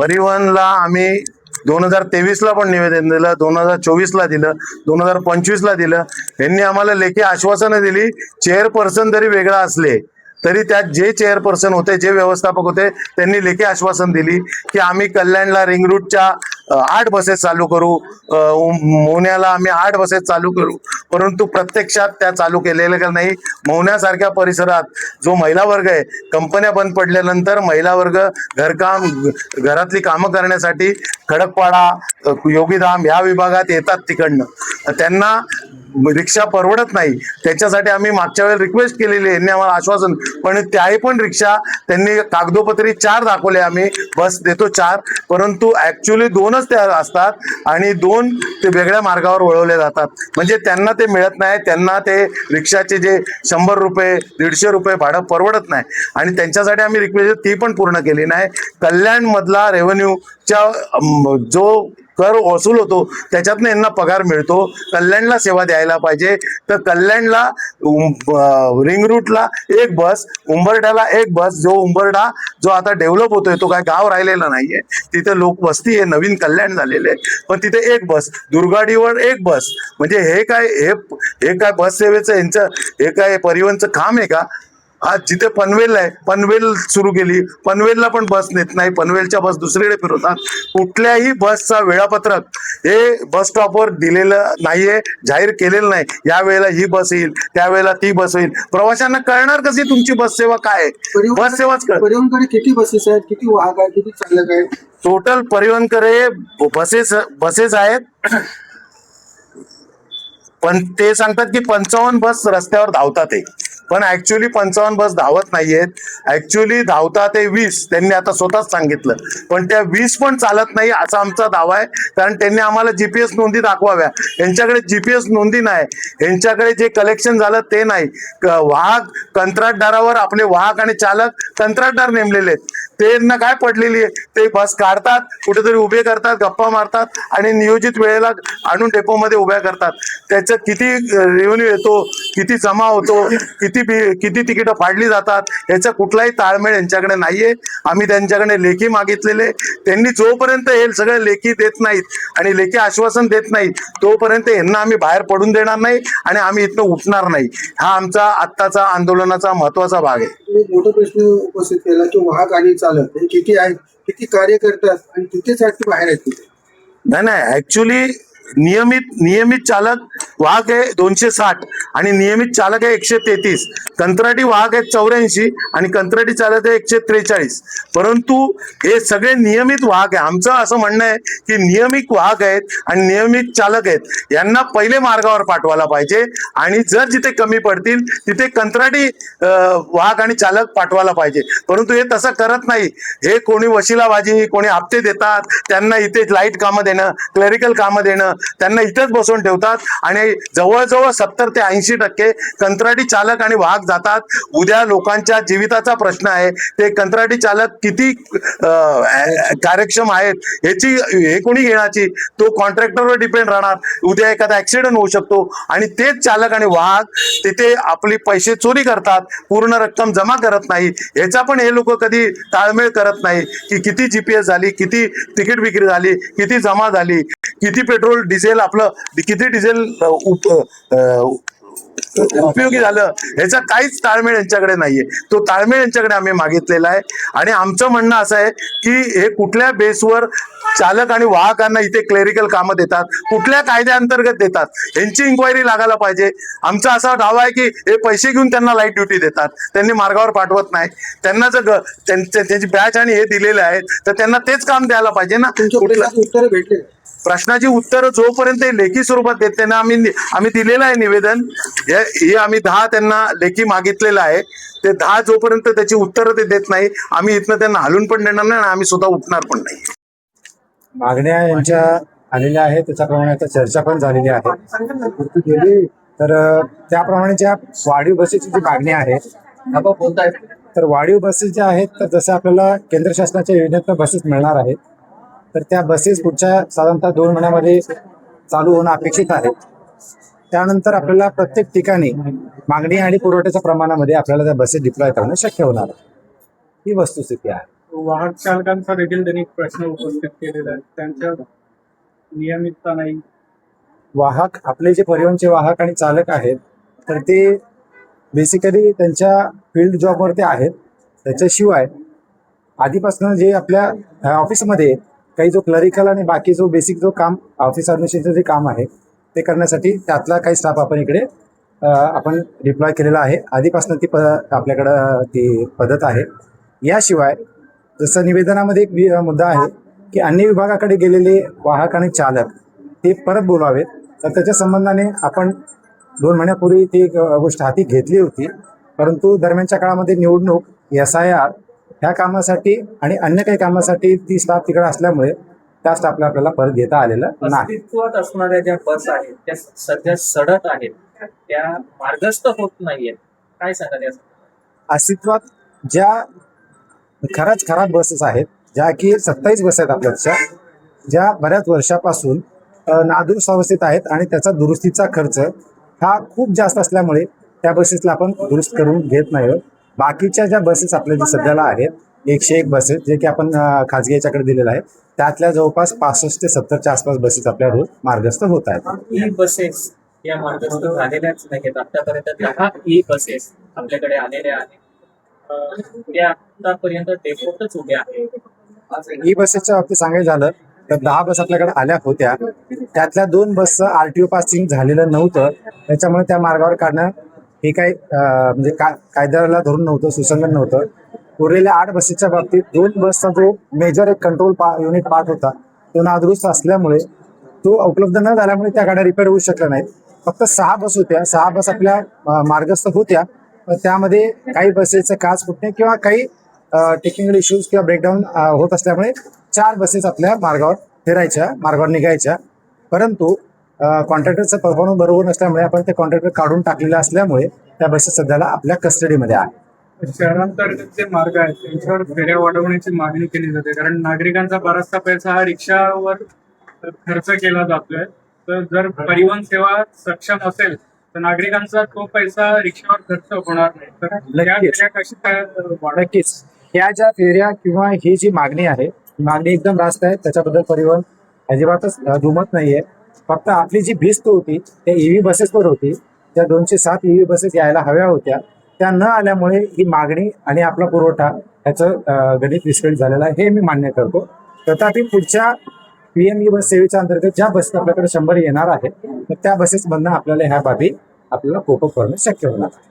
परिवहनला आम्ही 2023ला पण निवेदन दिलं, 2024ला दिलं, 2025ला दिलं. यांनी आम्हाला लेखी आश्वासनं दिली. चेअरपर्सन जरी वेगळा असले तरी त्यात जे चेअरपर्सन होते, जे व्यवस्थापक होते, त्यांनी लेखी आश्वासन दिली की आम्ही कल्याणला रिंग रूटच्या 8 बसेस चालू करू, मोहण्याला आम्ही 8 बसेस चालू करू. परंतु प्रत्यक्षात त्या चालू केलेल्या नाही. मोहण्यासारख्या परिसरात जो महिला वर्ग आहे, कंपन्या बंद पडल्यानंतर महिला वर्ग घरकाम, घरातली कामं करण्यासाठी खडकपाडा, योगीधाम या विभागात येतात. तिकडनं त्यांना रिक्षा परवडत नाही. त्याच्यासाठी आम्ही मागच्या वेळेला रिक्वेस्ट केलेली आहे, यांनी आम्हाला आश्वासन, पण त्याही पण रिक्षा त्यांनी कागदोपत्री 4 दाखवले, आम्ही बस देतो 4, परंतु ऍक्च्युली 2च त्या असतात आणि 2 ते वेगळ्या मार्गावर वळवले जातात. म्हणजे त्यांना ते मिळत नाही. त्यांना ते रिक्षाचे जे 100 रुपये 150 रुपये भाडं परवडत नाही आणि त्यांच्यासाठी आम्ही रिक्वेस्ट ती पण पूर्ण केली नाही. कल्याण मधला रेव्हेन्यूच्या जो कर वसूल होतो त्याच्यातनं यांना पगार मिळतो. कल्याणला सेवा द्यायला पाहिजे. तर कल्याणला रिंग रूटला 1 बस, उंबरठ्याला 1 बस. जो उंबरठा जो आता डेव्हलप होतोय तो काय गाव राहिलेला नाहीये, तिथे लोक वस्ती आहे, नवीन कल्याण झालेले आहे, पण तिथे 1 बस, दुर्गाडीवर 1 बस. म्हणजे हे काय बस सेवेचं यांचं हे काय परिवहनचं काम आहे का? आज जिथे पनवेल आहे, पनवेल सुरू केली, पनवेलला पण बस नेत नाही, पनवेलच्या बस दुसरीकडे फिरवतात. कुठल्याही बसचा वेळापत्रक हे बस स्टॉपवर दिलेलं नाहीये, जाहीर केलेलं नाही. या वेळेला ही बस येईल, त्यावेळेला ती बस येईल. प्रवाशांना कळणार कशी तुमची बस सेवा काय आहे? बस सेवाच परिवहनकडे किती बसेस आहेत, किती वाहक आहेत, किती चालक आहेत? टोटल परिवहनकडे बसेस आहेत, पण ते सांगतात की 55 बस रस्त्यावर धावतात आहे, पण ऍक्च्युली 55 बस धावत नाहीयेत. ऍक्च्युली धावतात ते 20, त्यांनी आता स्वतःच सांगितलं, पण त्या 20 पण चालत नाही असा आमचा दावा आहे. कारण त्यांनी आम्हाला जीपीएस नोंदी दाखवाव्या. यांच्याकडे जीपीएस नोंदी नाही, यांच्याकडे जे कलेक्शन झालं ते नाही. वाहक कंत्राटदारावर आपले वाहक आणि चालक कंत्राटदार नेमलेले आहेत. त्यांना काय पडलेली आहे, ते बस काढतात, कुठेतरी उभे करतात, गप्पा मारतात आणि नियोजित वेळेला आणून डेपोमध्ये उभ्या करतात. त्याचं किती रेव्हेन्यू येतो, किती जमा होतो, किती तिकीटं फाडली जातात, याचा कुठलाही ताळमेळ यांच्याकडे नाहीये. आम्ही त्यांच्याकडे लेखी मागितलेले, त्यांनी जोपर्यंत हे सगळे लेखी देत नाहीत आणि लेखी आश्वासन देत नाहीत तोपर्यंत यांना आम्ही बाहेर पडून देणार नाही आणि आम्ही इथनं उठणार नाही. हा आमचा आत्ताचा आंदोलनाचा महत्वाचा भाग आहे. मोठा प्रश्न उपस्थित केला की वाहक आणि चालक हे किती आहेत, किती कार्य करतात आणि तिथेसाठी बाहेर आहेत तिथे? नाही, ऍक्च्युली नियमित चालक वाहक आहे 260 आणि नियमित चालक आहे 133. कंत्राटी वाहक आहेत 84 आणि कंत्राटी चालक आहे 143. परंतु हे सगळे नियमित वाहक आहे. आमचं असं म्हणणं आहे की नियमित वाहक आहेत आणि नियमित चालक आहेत, यांना पहिले मार्गावर पाठवायला पाहिजे आणि जर जिथे कमी पडतील तिथे कंत्राटी वाहक आणि चालक पाठवायला पाहिजे. परंतु हे तसं करत नाही. हे कोणी वशिलाबाजी, कोणी हप्ते देतात, त्यांना इथे लाईट कामं देणं, क्लरिकल कामं देणं, त्यांना इथेच बसवून ठेवतात आणि जवळजवळ 70 ते 80% कंत्राटी चालक आणि वाहक जातात. उद्या लोकांच्या जीविताचा प्रश्न आहे. ते कंत्राटी चालक किती कार्यक्षम आहेत याची हे कोणी घेण्याची, तो कॉन्ट्रॅक्टरवर डिपेंड राहणार. उद्या एखादा ऍक्सिडेंट होऊ शकतो आणि तेच चालक आणि वाहक तिथे आपले पैसे चोरी करतात, पूर्ण रक्कम जमा करत नाही. याचा पण हे लोक कधी ताळमेळ करत नाही की किती जीपीएस झाली, किती तिकीट विक्री झाली, किती जमा झाली, किती पेट्रोल डिझेल आपलं, किती डिझेल उपयोगी झालं, ह्याचा काहीच ताळमेळ यांच्याकडे नाहीये. तो ताळमेळ यांच्याकडे आम्ही मागितलेला आहे आणि आमचं म्हणणं असं आहे की हे कुठल्या बेसवर चालक आणि वाहकांना इथे क्लेरिकल कामं देतात, कुठल्या कायद्याअंतर्गत देतात, यांची इन्क्वायरी लागायला पाहिजे. आमचा असा दावा आहे की हे पैसे घेऊन त्यांना लाईट ड्युटी देतात, त्यांनी मार्गावर पाठवत नाही. त्यांना जर त्यांची बॅच आणि हे दिलेले आहेत तर त्यांना तेच काम द्यायला पाहिजे ना. उत्तर भेटले प्रश्नाची उत्तर जोपर्यंत लेखी स्वरूपात देत त्यांना आम्ही दिलेलं आहे निवेदन. हे आम्ही 10 त्यांना लेखी मागितलेलं आहे. ते 10 जोपर्यंत त्याची उत्तरं ते देत नाही आम्ही इथनं त्यांना हलून पण देणार नाही आणि आम्ही स्वतः उठणार पण नाही. मागण्या यांच्या आलेल्या आहेत, त्याच्याप्रमाणे आता चर्चा पण झालेली आहे. तर त्याप्रमाणे ज्या वाढीव बसेसची जी मागणी आहे, तर वाढीव बसेस ज्या आहेत, तर जसं आपल्याला केंद्र शासनाच्या योजनेतून बसेस मिळणार आहेत, तर त्या बसेस पुढच्या साधारणतः 2 महिन्यामध्ये चालू होणं अपेक्षित आहे. त्यानंतर आपल्याला प्रत्येक ठिकाणी मागणी आणि पुरवठ्याच्या प्रमाणामध्ये आपल्याला त्या बसेस डिप्लॉय करणं शक्य होणार आहे. ही वस्तुस्थिती आहे. वाहक चालकांचा देखील त्यांनी प्रश्न उपस्थित केलेला आहे. त्यांच्या नियमितता नाही. वाहक आपले जे परिवहनचे वाहक आणि चालक आहेत तर ते बेसिकली त्यांच्या फील्ड जॉबवर ते आहेत. त्याच्याशिवाय आधीपासून जे आपल्या ऑफिसमध्ये काही जो क्लरिकल आणि बाकी जो बेसिक जो काम ऑफिस ॲडमिनिस्ट्रेशनचं जे काम आहे ते करण्यासाठी त्यातला काही स्टाफ आपण इकडे आपण डिप्लॉय केलेला आहे. आधीपासून ती आपल्याकडं ती पद्धत आहे. याशिवाय जसं निवेदनामध्ये एक मुद्दा आहे की अन्य विभागाकडे गेलेले वाहक आणि चालक ते परत बोलावेत. तर त्याच्या संबंधाने आपण 2 महिन्यापूर्वी ती एक गोष्ट हाती घेतली होती. परंतु दरम्यानच्या काळामध्ये निवडणूक SIR ह्या कामासाठी आणि अन्य काही कामासाठी ती स्टाफ तिकडे असल्यामुळे त्या स्टाफला आपल्याला परत घेता आलेलं नाही. अस्तित्वात असणाऱ्या ज्या बस आहेत त्या सध्या सडक आहेत, त्या मार्गस्थ होत नाहीयेत. काय सांगाल याचं? अस्तित्वात ज्या खराच खराब बसेस आहेत, ज्या की 27 बस आहेत आपल्याच्या, ज्या बऱ्याच वर्षापासून नादुरुस्त अवस्थेत आहेत आणि त्याचा दुरुस्तीचा खर्च हा खूप जास्त असल्यामुळे त्या बसेसला आपण दुरुस्त करून घेत नाही. बाकीच्या ज्या बसेस आपल्या जे सध्याला आहेत 101 बसेस जे की आपण खाजगी याच्याकडे दिलेलं आहे, त्यातल्या जवळपास 65 ते 70च्या आसपास बसेस आपल्या रोज मार्गस्थ होत आहेत. ई बसेस या मार्गस्थ झालेल्याच नाहीत. आतापर्यंत 10 ई बसेस आपल्याकडे आलेल्या आहेत. त्या आतापर्यंत डेपोतच उभ्या आहेत. ई बसेसच्या बाबतीत सांगायचं झालं तर 10 बस आपल्याकडे आल्या होत्या. त्यातल्या 2 बसचं RTO पासिंग झालेलं नव्हतं. त्याच्यामुळे त्या मार्गावर काढणं हे काही म्हणजे कायद्याला धरून नव्हतं, सुसंगत नव्हतं. उरलेल्या 8 बसेसच्या बाबतीत 2 बसचा जो मेजर एक कंट्रोल युनिट पार्ट होता तो नादुरुस्त असल्यामुळे तो उपलब्ध न झाल्यामुळे त्या गाड्या रिपेअर होऊ शकल्या नाहीत. फक्त 6 बस होत्या. 6 बस आपल्या मार्गस्थ होत्या. पण त्यामध्ये काही बसेसचं काच फुटणे किंवा काही टेक्निकल इश्यूज किंवा ब्रेकडाऊन होत असल्यामुळे 4 बसेस आपल्या मार्गावर फिरायच्या, मार्गावर निघायच्या. परंतु कॉन्ट्रॅक्टरचं परफॉर्मन्स बरोबर नसल्यामुळे आपण ते कॉन्ट्रॅक्टर काढून टाकलेलं असल्यामुळे त्या बसेस सध्याला आपल्या कस्टडीमध्ये आहे. शहरांतर्गत जे मार्ग आहेत त्यांच्यावर फेऱ्या वाढवण्याची मागणी केली जाते, कारण नागरिकांचा बराचसा पैसा हा रिक्षावर खर्च केला जातोय. तर जर परिवहन सेवा सक्षम असेल तर नागरिकांचा तो पैसा रिक्षावर खर्च होणार नाही. तर या नक्कीच. फेऱ्या कशी काय वाढ नक्कीच ह्या ज्या फेऱ्या किंवा ही जी मागणी आहे ही मागणी एकदम रास्त आहे. त्याच्याबद्दल परिवहन अजिबातच दुमत नाहीये. फक्त आपली जी भिस्त होती त्या EV बसेसवर होती. त्या 207 EV बसेस यायला हव्या होत्या, त्या न आल्यामुळे ही मागणी आणि आपला पुरवठा याचं गणित विस्कळीत झालेलं आहे, हे मी मान्य करतो. तथापि पुढच्या PM बस सेवेच्या अंतर्गत ज्या बसेस आपल्याकडे 100 येणार आहेत तर त्या बसेसमधनं आपल्याला ह्या बाबी आपल्याला कोप अप करणं शक्य होणार आहे.